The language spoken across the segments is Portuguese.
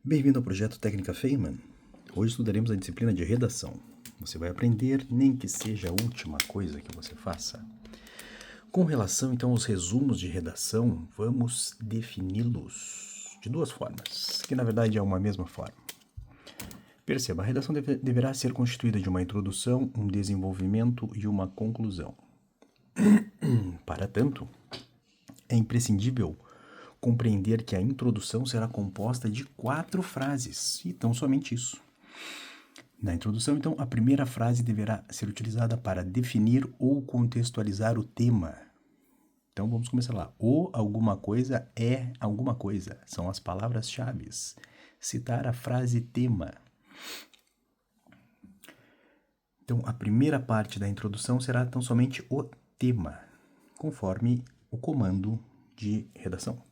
Bem-vindo ao projeto Técnica Feynman. Hoje estudaremos a disciplina de redação. Você vai aprender, nem que seja a última coisa que você faça. Com relação, então, aos resumos de redação, vamos defini-los de duas formas, que na verdade é uma mesma forma. Perceba, a redação deverá ser constituída de uma introdução, um desenvolvimento e uma conclusão. Para tanto, é imprescindível compreender que a introdução será composta de 4 frases, e tão somente isso. Na introdução, então, a primeira frase deverá ser utilizada para definir ou contextualizar o tema. Então, vamos começar lá. O alguma coisa é alguma coisa. São as palavras-chave. Citar a frase tema. Então, a primeira parte da introdução será tão somente o tema, conforme o comando de redação.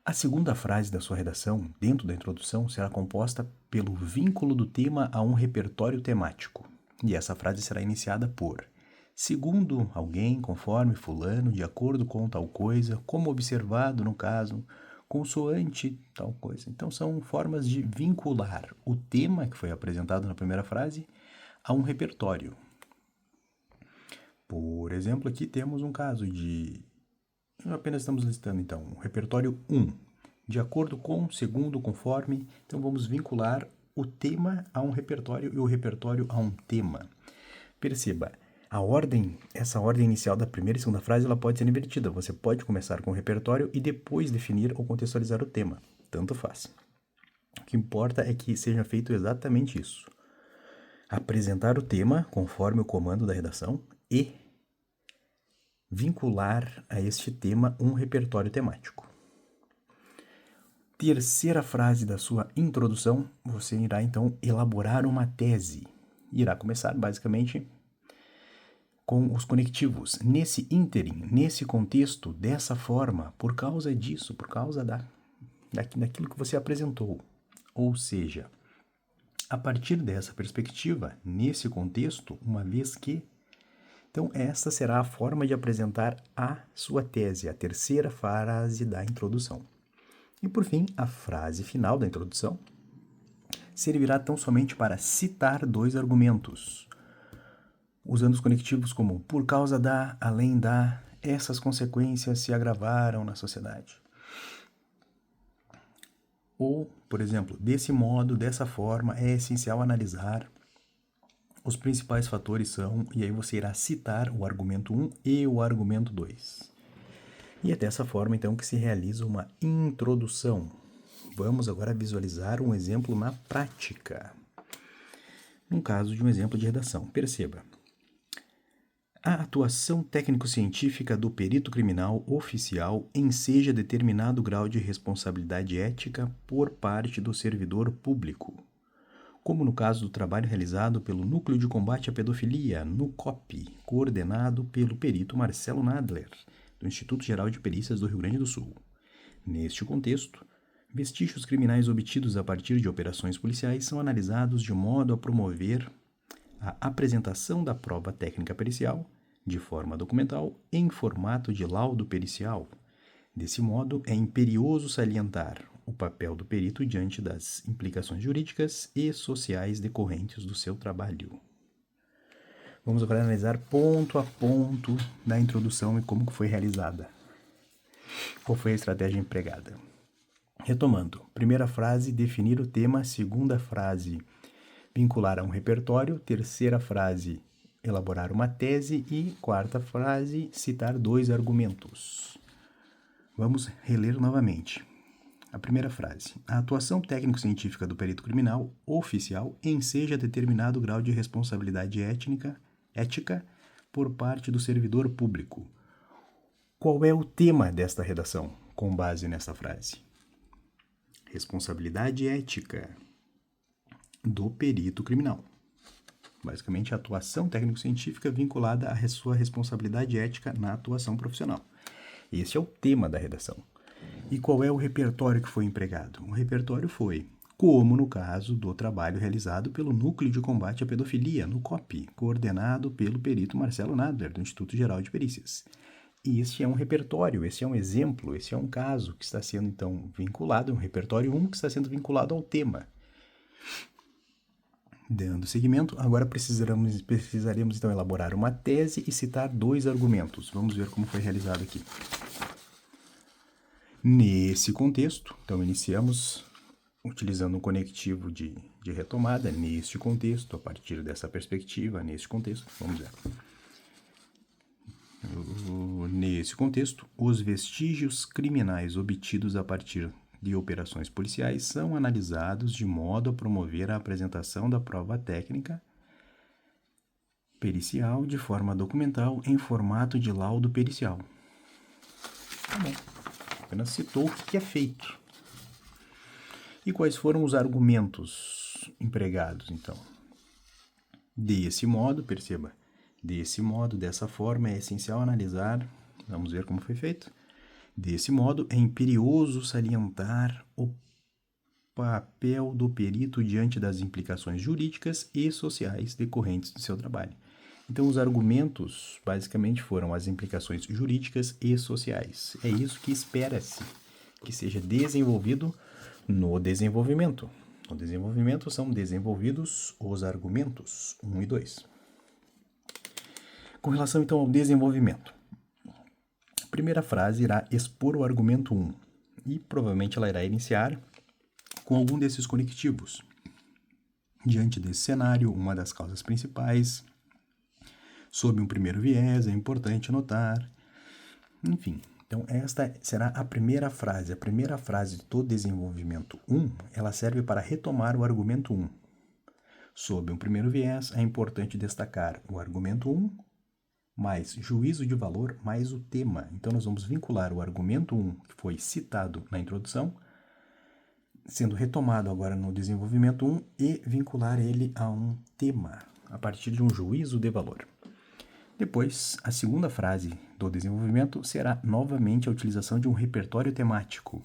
A segunda frase da sua redação, dentro da introdução, será composta pelo vínculo do tema a um repertório temático. E essa frase será iniciada por: segundo alguém, conforme fulano, de acordo com tal coisa, como observado no caso, consoante tal coisa. Então, são formas de vincular o tema que foi apresentado na primeira frase a um repertório. Por exemplo, aqui temos um caso de... Apenas estamos listando, então, o repertório 1. De acordo com, segundo, conforme. Então, vamos vincular o tema a um repertório e o repertório a um tema. Perceba, essa ordem inicial da primeira e segunda frase, ela pode ser invertida. Você pode começar com o repertório e depois definir ou contextualizar o tema. Tanto faz. O que importa é que seja feito exatamente isso. Apresentar o tema, conforme o comando da redação, e vincular a este tema um repertório temático. Terceira frase da sua introdução, você irá então elaborar uma tese. Irá começar basicamente com os conectivos. Nesse ínterim, nesse contexto, dessa forma, por causa disso, por causa daquilo que você apresentou. Ou seja, a partir dessa perspectiva, nesse contexto, uma vez que... Então, esta será a forma de apresentar a sua tese, a terceira frase da introdução. E, por fim, a frase final da introdução servirá tão somente para citar 2 argumentos, usando os conectivos como por causa da, além da, essas consequências se agravaram na sociedade. Ou, por exemplo, desse modo, dessa forma, é essencial analisar... Os principais fatores são, e aí você irá citar o argumento 1 e o argumento 2. E é dessa forma, então, que se realiza uma introdução. Vamos agora visualizar um exemplo na prática. No caso de um exemplo de redação, perceba. A atuação técnico-científica do perito criminal oficial enseja determinado grau de responsabilidade ética por parte do servidor público, como no caso do trabalho realizado pelo Núcleo de Combate à Pedofilia, NUCOP, coordenado pelo perito Marcelo Nadler, do Instituto Geral de Perícias do Rio Grande do Sul. Neste contexto, vestígios criminais obtidos a partir de operações policiais são analisados de modo a promover a apresentação da prova técnica pericial, de forma documental, em formato de laudo pericial. Desse modo, é imperioso salientar o papel do perito diante das implicações jurídicas e sociais decorrentes do seu trabalho. Vamos agora analisar ponto a ponto da introdução e como foi realizada. Qual foi a estratégia empregada? Retomando, primeira frase, definir o tema. Segunda frase, vincular a um repertório. Terceira frase, elaborar uma tese. E quarta frase, citar 2 argumentos. Vamos reler novamente. A primeira frase. A atuação técnico-científica do perito criminal oficial enseja determinado grau de responsabilidade ética por parte do servidor público. Qual é o tema desta redação, com base nesta frase? Responsabilidade ética do perito criminal. Basicamente, a atuação técnico-científica vinculada à sua responsabilidade ética na atuação profissional. Esse é o tema da redação. E qual é o repertório que foi empregado? O repertório foi, como no caso do trabalho realizado pelo Núcleo de Combate à Pedofilia, NUCOP, coordenado pelo perito Marcelo Nadler, do Instituto Geral de Perícias. este é um repertório, esse é um exemplo, esse é um caso que está sendo, então, vinculado, um repertório 1 que está sendo vinculado ao tema. Dando seguimento, agora precisaremos então elaborar uma tese e citar 2 argumentos. Vamos ver como foi realizado aqui. Nesse contexto, então iniciamos utilizando um conectivo de retomada, neste contexto, a partir dessa perspectiva, neste contexto, vamos ver. Nesse contexto, os vestígios criminais obtidos a partir de operações policiais são analisados de modo a promover a apresentação da prova técnica pericial de forma documental em formato de laudo pericial. Tá bom. Apenas citou o que é feito. E quais foram os argumentos empregados, então? Desse modo, perceba, desse modo, dessa forma, é essencial analisar, vamos ver como foi feito. Desse modo, é imperioso salientar o papel do perito diante das implicações jurídicas e sociais decorrentes do seu trabalho. Então, os argumentos, basicamente, foram as implicações jurídicas e sociais. É isso que espera-se que seja desenvolvido no desenvolvimento. No desenvolvimento são desenvolvidos os argumentos 1 e 2. Com relação, então, ao desenvolvimento. A primeira frase irá expor o argumento 1 e provavelmente ela irá iniciar com algum desses conectivos. Diante desse cenário, uma das causas principais, sob um primeiro viés, é importante notar, enfim. Então, esta será a primeira frase. A primeira frase do desenvolvimento 1, ela serve para retomar o argumento 1. Sob um primeiro viés, é importante destacar o argumento 1, mais juízo de valor, mais o tema. Então, nós vamos vincular o argumento 1, que foi citado na introdução, sendo retomado agora no desenvolvimento 1, e vincular ele a um tema, a partir de um juízo de valor. Depois, a segunda frase do desenvolvimento será novamente a utilização de um repertório temático.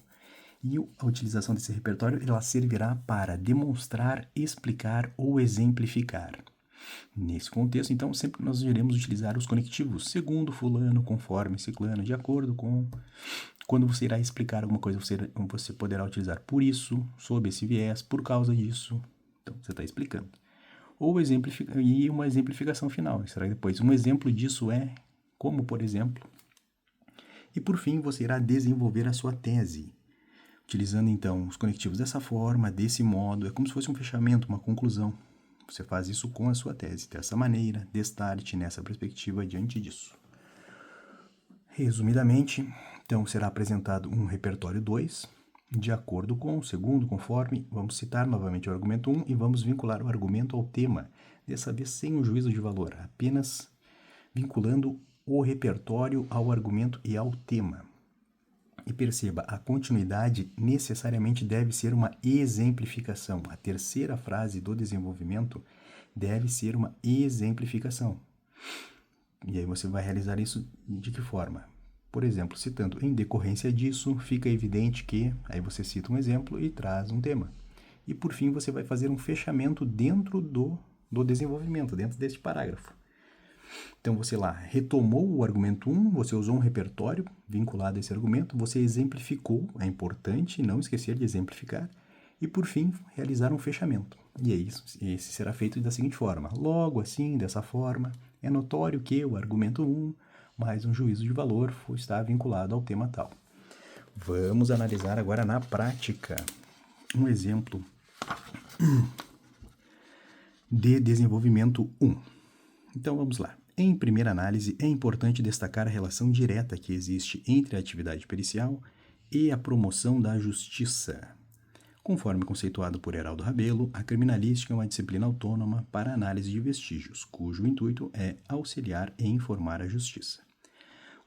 E a utilização desse repertório ela servirá para demonstrar, explicar ou exemplificar. Nesse contexto, então, sempre nós iremos utilizar os conectivos segundo fulano, conforme ciclano, de acordo com... Quando você irá explicar alguma coisa, você poderá utilizar por isso, sob esse viés, por causa disso. Então, você está explicando. Ou e uma exemplificação final. Será que depois um exemplo disso é como, por exemplo. E por fim, você irá desenvolver a sua tese, utilizando então os conectivos dessa forma, desse modo. É como se fosse um fechamento, uma conclusão. Você faz isso com a sua tese, dessa maneira, destarte nessa perspectiva diante disso. Resumidamente, então será apresentado um repertório 2, de acordo com, segundo, conforme, vamos citar novamente o argumento 1 e vamos vincular o argumento ao tema, dessa vez sem um juízo de valor, apenas vinculando o repertório ao argumento e ao tema. E perceba, a continuidade necessariamente deve ser uma exemplificação. A terceira frase do desenvolvimento deve ser uma exemplificação. E aí você vai realizar isso de que forma? Por exemplo, citando, em decorrência disso, fica evidente que... Aí você cita um exemplo e traz um tema. E por fim, você vai fazer um fechamento dentro do desenvolvimento, dentro deste parágrafo. Então, você lá retomou o argumento 1, você usou um repertório vinculado a esse argumento, você exemplificou, é importante não esquecer de exemplificar, e por fim, realizar um fechamento. E é isso, esse será feito da seguinte forma. Logo assim, dessa forma, é notório que o argumento 1, mais um juízo de valor, está vinculado ao tema tal. Vamos analisar agora na prática um exemplo de desenvolvimento 1. Então, vamos lá. Em primeira análise, é importante destacar a relação direta que existe entre a atividade pericial e a promoção da justiça. Conforme conceituado por Heraldo Rabelo, a criminalística é uma disciplina autônoma para análise de vestígios, cujo intuito é auxiliar e informar a justiça.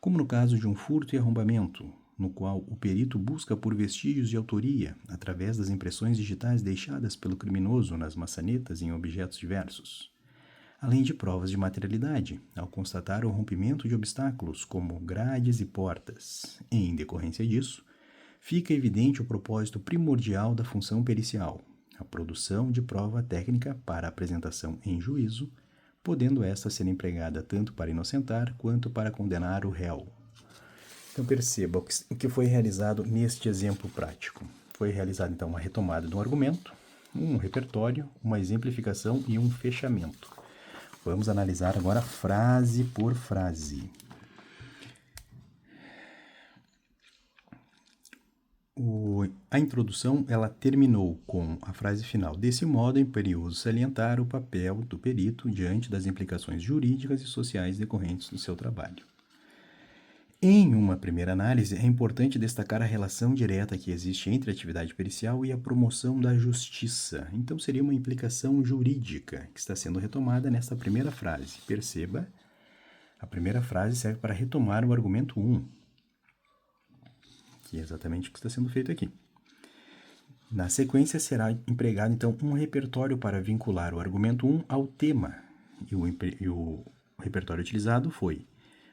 Como no caso de um furto e arrombamento, no qual o perito busca por vestígios de autoria através das impressões digitais deixadas pelo criminoso nas maçanetas e em objetos diversos, além de provas de materialidade, ao constatar o rompimento de obstáculos como grades e portas. Em decorrência disso, fica evidente o propósito primordial da função pericial, a produção de prova técnica para apresentação em juízo, podendo esta ser empregada tanto para inocentar quanto para condenar o réu. Então perceba o que foi realizado neste exemplo prático. Foi realizada então uma retomada de um argumento, um repertório, uma exemplificação e um fechamento. Vamos analisar agora frase por frase. A introdução ela terminou com a frase final. Desse modo, é imperioso salientar o papel do perito diante das implicações jurídicas e sociais decorrentes do seu trabalho. Em uma primeira análise, é importante destacar a relação direta que existe entre a atividade pericial e a promoção da justiça. Então, seria uma implicação jurídica que está sendo retomada nesta primeira frase. Perceba, a primeira frase serve para retomar o argumento 1, que é exatamente o que está sendo feito aqui. Na sequência, será empregado, então, um repertório para vincular o argumento 1 ao tema. E o repertório utilizado foi: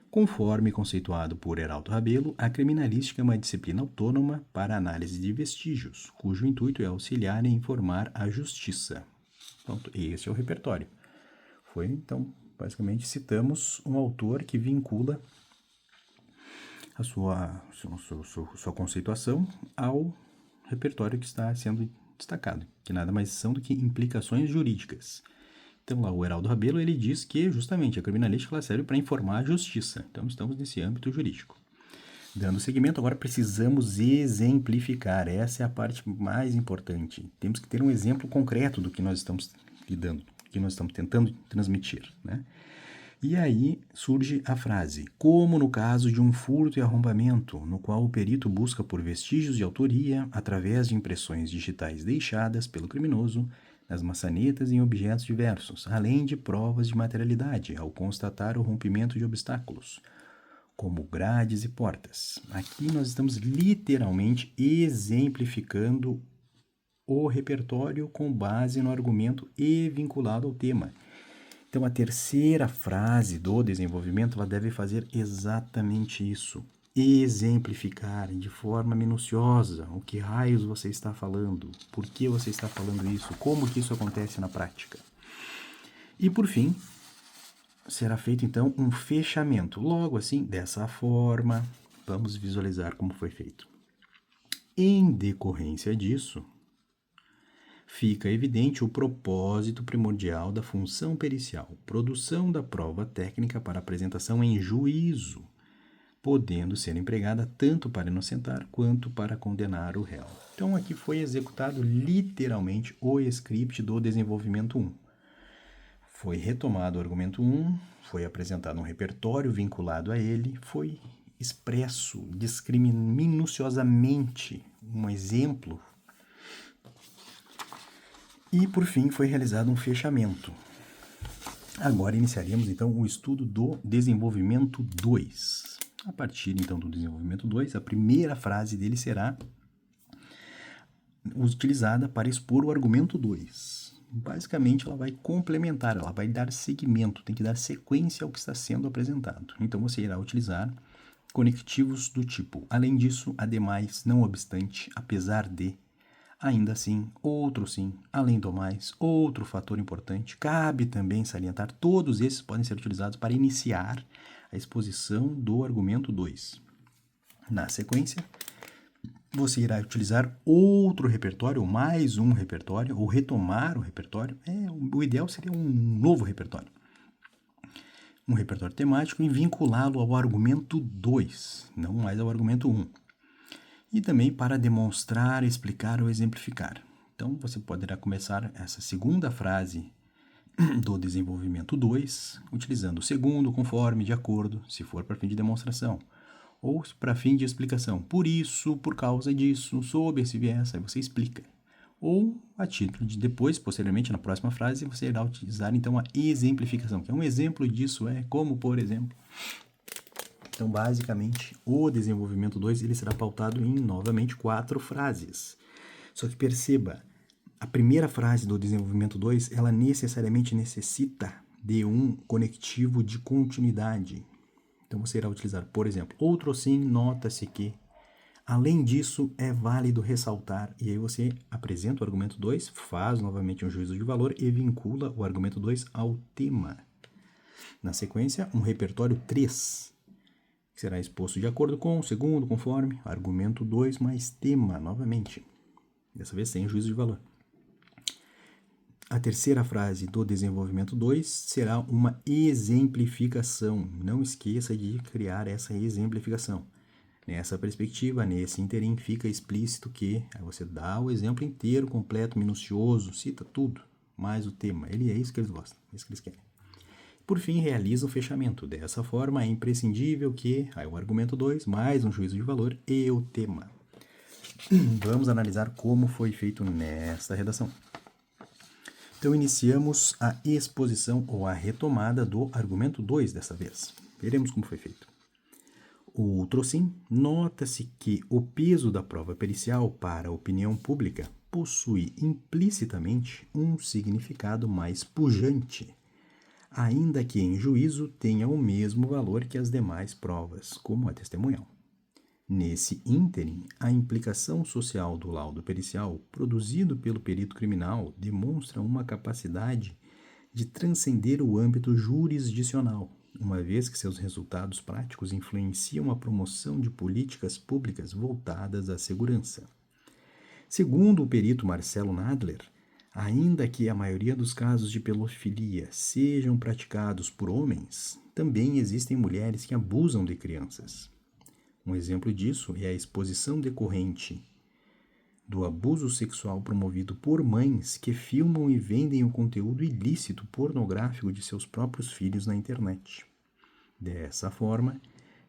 conforme conceituado por Heraldo Rabelo, a criminalística é uma disciplina autônoma para análise de vestígios, cujo intuito é auxiliar e informar a justiça. Pronto, esse é o repertório. Então, basicamente, citamos um autor que vincula a sua conceituação ao repertório que está sendo destacado, que nada mais são do que implicações jurídicas. Então, lá o Heraldo Rabelo, ele diz que justamente a criminalística ela serve para informar a justiça. Então, estamos nesse âmbito jurídico. Dando seguimento, agora precisamos exemplificar. Essa é a parte mais importante. Temos que ter um exemplo concreto do que nós estamos lidando, do que nós estamos tentando transmitir, né? E aí surge a frase: como no caso de um furto e arrombamento, no qual o perito busca por vestígios de autoria através de impressões digitais deixadas pelo criminoso nas maçanetas e em objetos diversos, além de provas de materialidade, ao constatar o rompimento de obstáculos, como grades e portas. Aqui nós estamos literalmente exemplificando o repertório com base no argumento e vinculado ao tema. Então, a terceira frase do desenvolvimento ela deve fazer exatamente isso. Exemplificar de forma minuciosa o que raios você está falando, por que você está falando isso, como que isso acontece na prática. E, por fim, será feito, então, um fechamento. Logo assim, dessa forma, vamos visualizar como foi feito. Em decorrência disso, fica evidente o propósito primordial da função pericial, produção da prova técnica para apresentação em juízo, podendo ser empregada tanto para inocentar quanto para condenar o réu. Então, aqui foi executado literalmente o script do desenvolvimento 1. Foi retomado o argumento 1, foi apresentado um repertório vinculado a ele, foi expresso minuciosamente um exemplo. E, por fim, foi realizado um fechamento. Agora iniciaríamos, então, o estudo do desenvolvimento 2. A partir, então, do desenvolvimento 2, a primeira frase dele será utilizada para expor o argumento 2. Basicamente, ela vai complementar, ela vai dar seguimento, tem que dar sequência ao que está sendo apresentado. Então, você irá utilizar conectivos do tipo: além disso, ademais, não obstante, apesar de, ainda assim, outro sim, além do mais, outro fator importante. Cabe também salientar, todos esses podem ser utilizados para iniciar a exposição do argumento 2. Na sequência, você irá utilizar outro repertório, ou mais um repertório, ou retomar o repertório. O ideal seria um novo repertório. Um repertório temático e vinculá-lo ao argumento 2, não mais ao argumento 1. E também para demonstrar, explicar ou exemplificar. Então, você poderá começar essa segunda frase do desenvolvimento 2, utilizando o segundo, conforme, de acordo, se for para fim de demonstração, ou para fim de explicação. Por isso, por causa disso, sob esse viés, aí você explica. Ou a título de depois, posteriormente, na próxima frase, você irá utilizar então a exemplificação, que é um exemplo disso, como, por exemplo. Então, basicamente, o desenvolvimento 2 ele será pautado em, novamente, 4 frases. Só que perceba, a primeira frase do desenvolvimento 2, ela necessariamente necessita de um conectivo de continuidade. Então, você irá utilizar, por exemplo, outro sim, nota-se que. Além disso, é válido ressaltar, e aí você apresenta o argumento 2, faz novamente um juízo de valor e vincula o argumento 2 ao tema. Na sequência, um repertório 3. que será exposto de acordo com, segundo, conforme, argumento 2 mais tema, novamente. Dessa vez sem juízo de valor. A terceira frase do desenvolvimento 2 será uma exemplificação. Não esqueça de criar essa exemplificação. Nessa perspectiva, nesse interim, fica explícito que aí você dá o exemplo inteiro, completo, minucioso, cita tudo, mais o tema. É isso que eles gostam, é isso que eles querem. Por fim, realiza o fechamento. Dessa forma, é imprescindível que aí o argumento 2, mais um juízo de valor e o tema. Vamos analisar como foi feito nesta redação. Então, iniciamos a exposição ou a retomada do argumento 2 dessa vez. Veremos como foi feito. Outrosim, nota-se que o peso da prova pericial para a opinião pública possui implicitamente um significado mais pujante, ainda que em juízo tenha o mesmo valor que as demais provas, como a testemunhal. Nesse ínterim, a implicação social do laudo pericial produzido pelo perito criminal demonstra uma capacidade de transcender o âmbito jurisdicional, uma vez que seus resultados práticos influenciam a promoção de políticas públicas voltadas à segurança. Segundo o perito Marcelo Nadler, ainda que a maioria dos casos de pedofilia sejam praticados por homens, também existem mulheres que abusam de crianças. Um exemplo disso é a exposição decorrente do abuso sexual promovido por mães que filmam e vendem o conteúdo ilícito pornográfico de seus próprios filhos na internet. Dessa forma,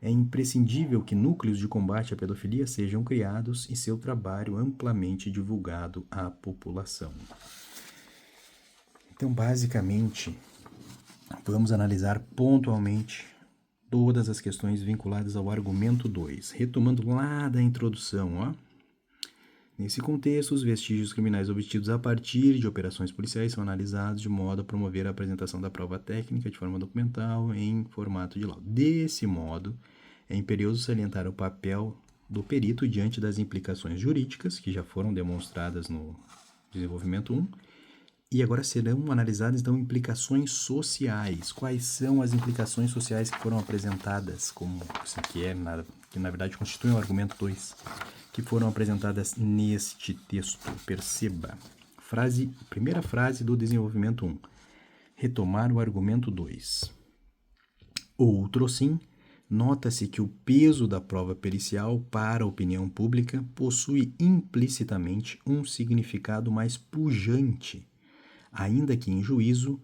é imprescindível que núcleos de combate à pedofilia sejam criados e seu trabalho amplamente divulgado à população. Então, basicamente, vamos analisar pontualmente todas as questões vinculadas ao argumento 2, retomando lá da introdução, ó. Nesse contexto, os vestígios criminais obtidos a partir de operações policiais são analisados de modo a promover a apresentação da prova técnica de forma documental em formato de laudo. Desse modo, é imperioso salientar o papel do perito diante das implicações jurídicas, que já foram demonstradas no desenvolvimento 1, e agora serão analisadas, então, implicações sociais. Quais são as implicações sociais que foram apresentadas, como assim, que na verdade constituem o argumento 2, que foram apresentadas neste texto? Perceba. Primeira frase do desenvolvimento 1. Retomar o argumento 2. Outrosim, nota-se que o peso da prova pericial para a opinião pública possui implicitamente um significado mais pujante, ainda que em juízo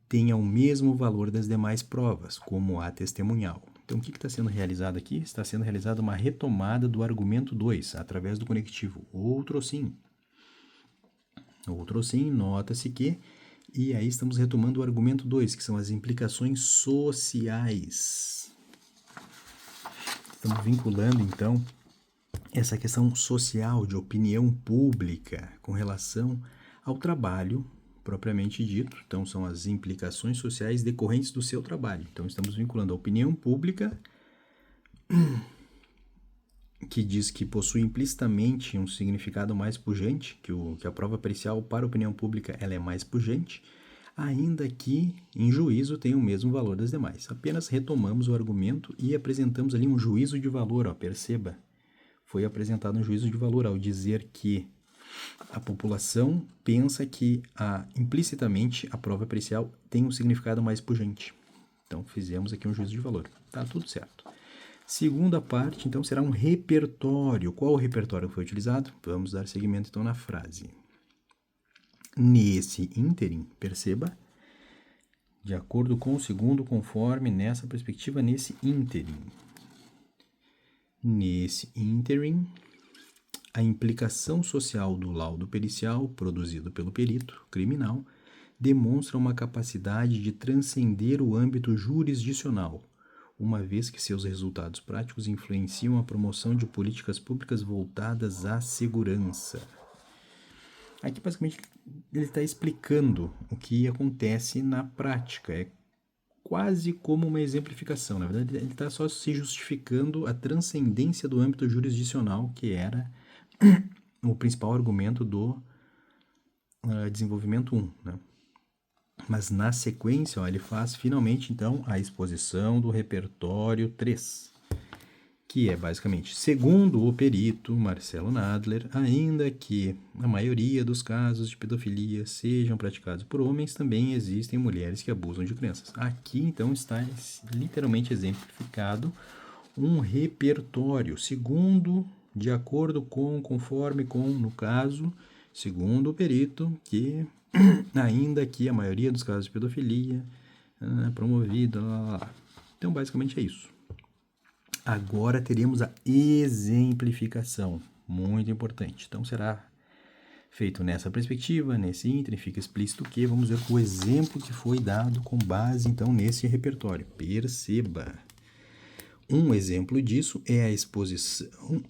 tenha o mesmo valor das demais provas, como a testemunhal. Então, o que está sendo realizado aqui? Está sendo realizada uma retomada do argumento 2, através do conectivo outrosim. Outrosim, nota-se que, e aí estamos retomando o argumento 2, que são as implicações sociais. Estamos vinculando, então, essa questão social de opinião pública com relação ao trabalho propriamente dito. Então, são as implicações sociais decorrentes do seu trabalho. Então, estamos vinculando a opinião pública, que diz que possui implicitamente um significado mais pujante, que a prova pericial para a opinião pública ela é mais pujante, ainda que em juízo tenha o mesmo valor das demais. Apenas retomamos o argumento e apresentamos ali um juízo de valor, ó, perceba. Foi apresentado um juízo de valor ao dizer que a população pensa que implicitamente a prova pericial tem um significado mais pujante. Então, fizemos aqui um juízo de valor. Tá tudo certo. Segunda parte, então, será um repertório. Qual o repertório que foi utilizado? Vamos dar seguimento, então, na frase. Nesse ínterim, perceba, de acordo com o segundo, conforme, nessa perspectiva, nesse ínterim. Nesse ínterim, a implicação social do laudo pericial, produzido pelo perito criminal, demonstra uma capacidade de transcender o âmbito jurisdicional, uma vez que seus resultados práticos influenciam a promoção de políticas públicas voltadas à segurança. Aqui, basicamente, ele está explicando o que acontece na prática. É quase como uma exemplificação. Na verdade, ele está só se justificando a transcendência do âmbito jurisdicional, que era o principal argumento do desenvolvimento 1, né? Mas na sequência, ó, ele faz finalmente, então, a exposição do repertório 3. que é basicamente, segundo o perito Marcelo Nadler, ainda que a maioria dos casos de pedofilia sejam praticados por homens, também existem mulheres que abusam de crianças. Aqui, então, está literalmente exemplificado um repertório, segundo, de acordo com, conforme com, no caso, segundo o perito, que ainda que a maioria dos casos de pedofilia é promovida, lá, lá, lá. Então, basicamente é isso. Agora teremos a exemplificação, muito importante. Então, será feito nessa perspectiva, nesse ínterim, fica explícito que vamos ver o exemplo que foi dado com base, então, nesse repertório. Perceba. Um exemplo disso é a exposição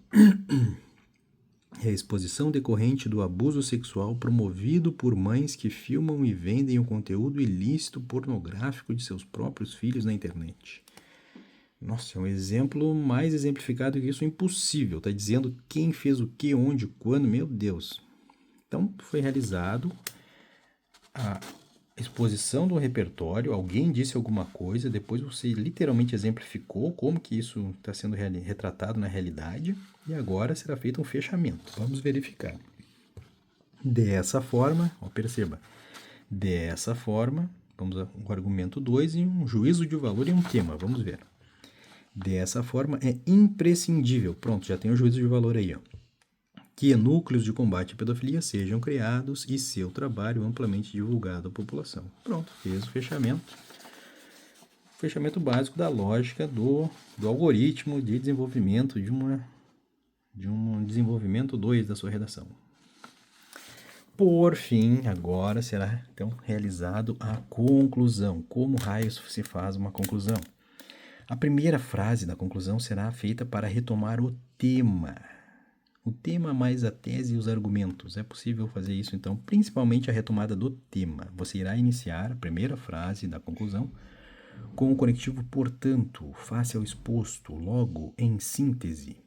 decorrente do abuso sexual promovido por mães que filmam e vendem o conteúdo ilícito pornográfico de seus próprios filhos na internet. Nossa, é um exemplo mais exemplificado que isso, impossível. Está dizendo quem fez o que, onde, quando, meu Deus. Então, foi realizado a exposição do repertório, alguém disse alguma coisa, depois você literalmente exemplificou como que isso está sendo retratado na realidade, e agora será feito um fechamento. Vamos verificar. Dessa forma, perceba, dessa forma, vamos ao argumento 2 e um juízo de valor e um tema, vamos ver. Dessa forma, é imprescindível, pronto, já tem o juízo de valor aí, ó, que núcleos de combate à pedofilia sejam criados e seu trabalho amplamente divulgado à população. Pronto, fez o fechamento. Fechamento básico da lógica do algoritmo de desenvolvimento de um desenvolvimento 2 da sua redação. Por fim, agora será então realizado a conclusão. Como raios se faz uma conclusão? A primeira frase da conclusão será feita para retomar o tema. O tema mais a tese e os argumentos. É possível fazer isso, então, principalmente a retomada do tema. Você irá iniciar a primeira frase da conclusão com o conectivo portanto, face ao exposto, logo, em síntese.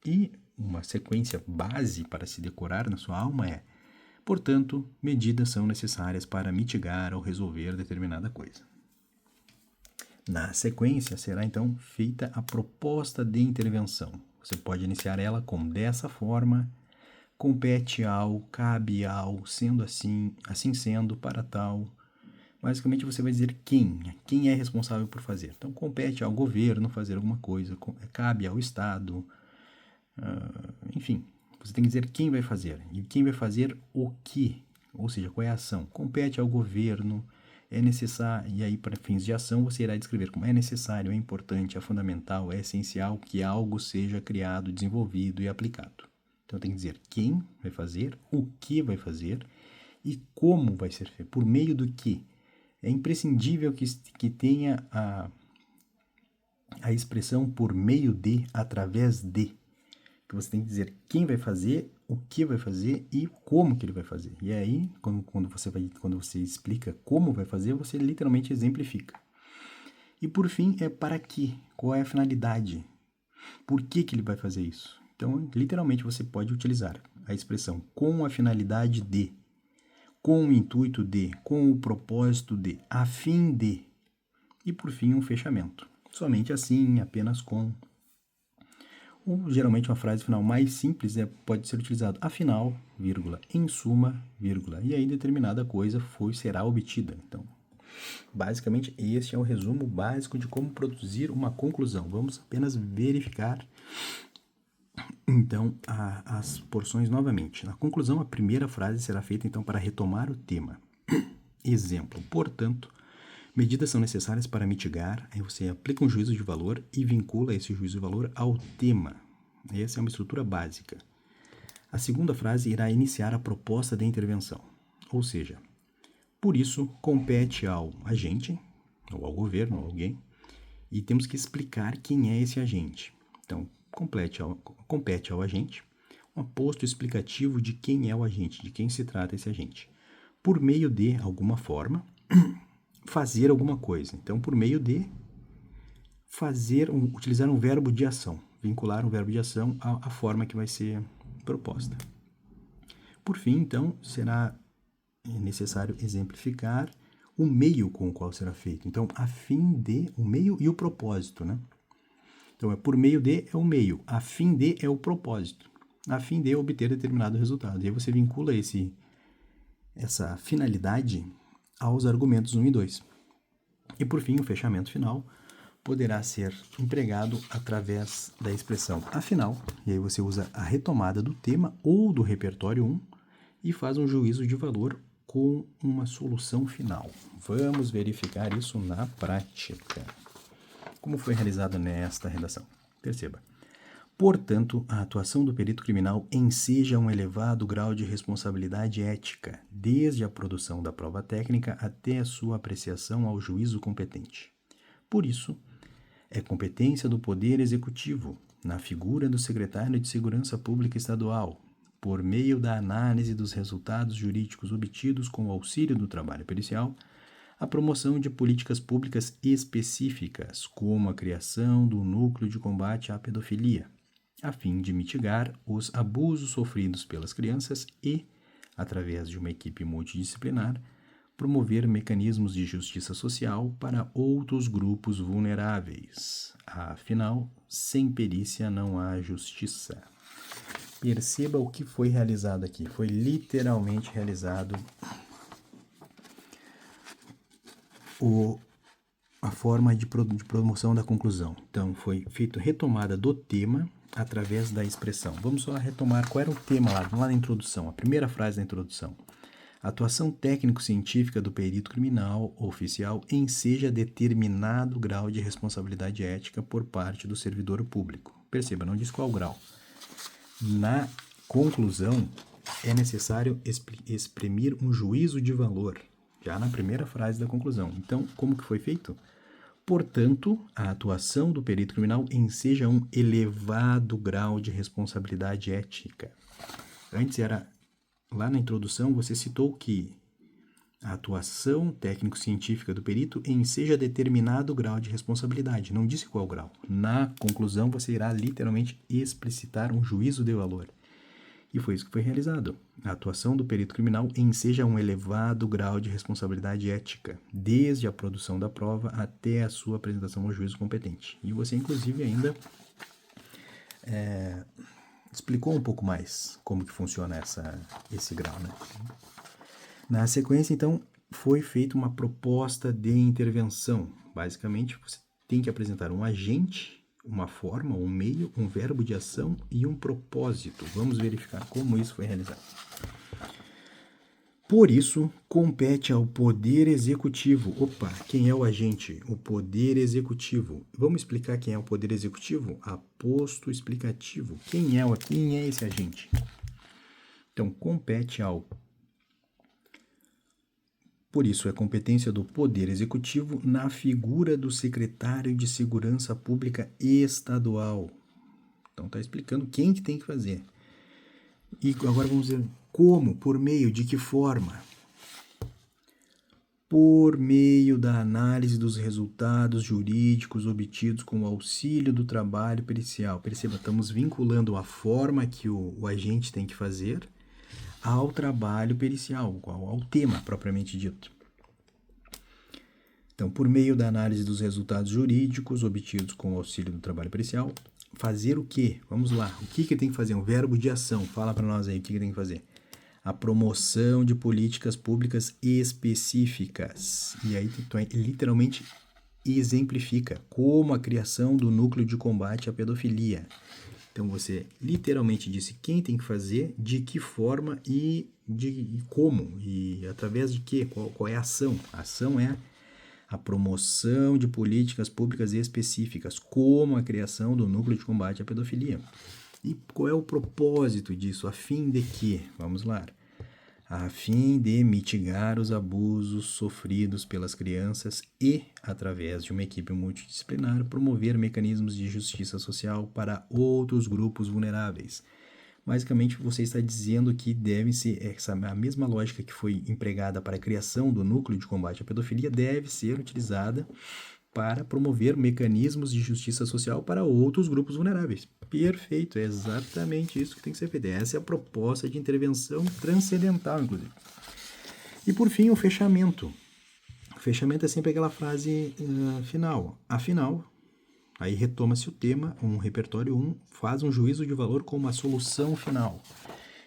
E uma sequência base para se decorar na sua alma é: portanto, medidas são necessárias para mitigar ou resolver determinada coisa. Na sequência, será então feita a proposta de intervenção. Você pode iniciar ela como dessa forma, compete ao, cabe ao, sendo assim, assim sendo, para tal. Basicamente você vai dizer quem é responsável por fazer. Então, compete ao governo fazer alguma coisa, cabe ao Estado, enfim. Você tem que dizer quem vai fazer. E quem vai fazer o quê? Ou seja, qual é a ação? Compete ao governo, é necessário, e aí para fins de ação você irá descrever como é necessário, é importante, é fundamental, é essencial que algo seja criado, desenvolvido e aplicado. Então tem que dizer quem vai fazer, o que vai fazer e como vai ser feito, por meio do que. É imprescindível que tenha a expressão por meio de, através de, que você tem que dizer quem vai fazer, o que vai fazer e como que ele vai fazer. E aí, quando você explica como vai fazer, você literalmente exemplifica. E por fim, é para quê? Qual é a finalidade? Por que ele vai fazer isso? Então, literalmente, você pode utilizar a expressão com a finalidade de, com o intuito de, com o propósito de, a fim de. E por fim, um fechamento. Somente assim, apenas com. Ou geralmente uma frase final mais simples pode ser utilizado afinal, vírgula, em suma, vírgula, e aí determinada coisa será obtida. Então, basicamente, este é o resumo básico de como produzir uma conclusão. Vamos apenas verificar, então, as porções novamente. Na conclusão, a primeira frase será feita, então, para retomar o tema. Exemplo, portanto, medidas são necessárias para mitigar, aí você aplica um juízo de valor e vincula esse juízo de valor ao tema. Essa é uma estrutura básica. A segunda frase irá iniciar a proposta de intervenção, ou seja, por isso compete ao agente, ou ao governo, ou alguém, e temos que explicar quem é esse agente. Então, compete ao agente um aposto explicativo de quem é o agente, de quem se trata esse agente, por meio de alguma forma, fazer alguma coisa. Então, por meio de utilizar um verbo de ação, vincular um verbo de ação à forma que vai ser proposta. Por fim, então, será necessário exemplificar o meio com o qual será feito. Então, a fim de, o meio e o propósito, né? Então, por meio de é o meio, a fim de é o propósito, a fim de obter determinado resultado. E aí você vincula essa finalidade aos argumentos 1 e 2. E por fim, o fechamento final poderá ser empregado através da expressão afinal, e aí você usa a retomada do tema ou do repertório 1 e faz um juízo de valor com uma solução final. Vamos verificar isso na prática. Como foi realizado nesta redação? Perceba. Portanto, a atuação do perito criminal enseja um elevado grau de responsabilidade ética, desde a produção da prova técnica até a sua apreciação ao juízo competente. Por isso, é competência do Poder Executivo, na figura do Secretário de Segurança Pública Estadual, por meio da análise dos resultados jurídicos obtidos com o auxílio do trabalho pericial, a promoção de políticas públicas específicas, como a criação do Núcleo de Combate à Pedofilia, a fim de mitigar os abusos sofridos pelas crianças e, através de uma equipe multidisciplinar, promover mecanismos de justiça social para outros grupos vulneráveis. Afinal, sem perícia não há justiça. Perceba o que foi realizado aqui. Foi literalmente realizado a forma de promoção da conclusão. Então, foi feita retomada do tema através da expressão. Vamos só retomar qual era o tema lá na introdução, a primeira frase da introdução. A atuação técnico-científica do perito criminal oficial enseja determinado grau de responsabilidade ética por parte do servidor público. Perceba, não diz qual grau. Na conclusão, é necessário exprimir um juízo de valor, já na primeira frase da conclusão. Então, como que foi feito? Portanto, a atuação do perito criminal enseja um elevado grau de responsabilidade ética. Antes era, lá na introdução, você citou que a atuação técnico-científica do perito enseja determinado grau de responsabilidade. Não disse qual grau. Na conclusão, você irá literalmente explicitar um juízo de valor. E foi isso que foi realizado. A atuação do perito criminal enseja um elevado grau de responsabilidade ética, desde a produção da prova até a sua apresentação ao juízo competente. E você, inclusive, ainda explicou um pouco mais como que funciona esse grau, né? Na sequência, então, foi feita uma proposta de intervenção. Basicamente, você tem que apresentar um agente, uma forma, um meio, um verbo de ação e um propósito. Vamos verificar como isso foi realizado. Por isso, compete ao Poder Executivo. Opa, quem é o agente? O Poder Executivo. Vamos explicar quem é o Poder Executivo? Aposto explicativo. Quem é esse agente? Então, compete ao... Por isso, é competência do Poder Executivo na figura do Secretário de Segurança Pública Estadual. Então, está explicando quem que tem que fazer. E agora vamos ver como, por meio, de que forma? Por meio da análise dos resultados jurídicos obtidos com o auxílio do trabalho pericial. Perceba, estamos vinculando a forma que o agente tem que fazer ao trabalho pericial, ao tema propriamente dito. Então, por meio da análise dos resultados jurídicos obtidos com o auxílio do trabalho pericial, fazer o quê? Vamos lá. O que tem que fazer? Um verbo de ação. Fala para nós aí o que tem que fazer. A promoção de políticas públicas específicas. E aí, literalmente, exemplifica como a criação do núcleo de combate à pedofilia. Então, você literalmente disse quem tem que fazer, de que forma e como. E através de quê? Qual é a ação? A ação é a promoção de políticas públicas específicas, como a criação do núcleo de combate à pedofilia. E qual é o propósito disso? A fim de quê? Vamos lá. A fim de mitigar os abusos sofridos pelas crianças e, através de uma equipe multidisciplinar, promover mecanismos de justiça social para outros grupos vulneráveis. Basicamente, você está dizendo que deve ser a mesma lógica que foi empregada para a criação do núcleo de combate à pedofilia deve ser utilizada para promover mecanismos de justiça social para outros grupos vulneráveis. Perfeito, é exatamente isso que tem que ser feito. Essa é a proposta de intervenção transcendental, inclusive. E, por fim, o fechamento. O fechamento é sempre aquela frase final. Afinal, Aí retoma-se o tema, um repertório 1 faz um juízo de valor como a solução final.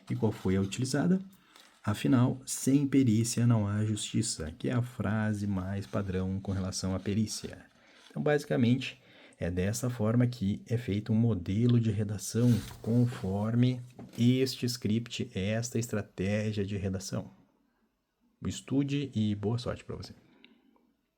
E qual foi a utilizada? Afinal, sem perícia não há justiça, que é a frase mais padrão com relação à perícia. Então, basicamente, é dessa forma que é feito um modelo de redação conforme este script, esta estratégia de redação. Estude e boa sorte para você.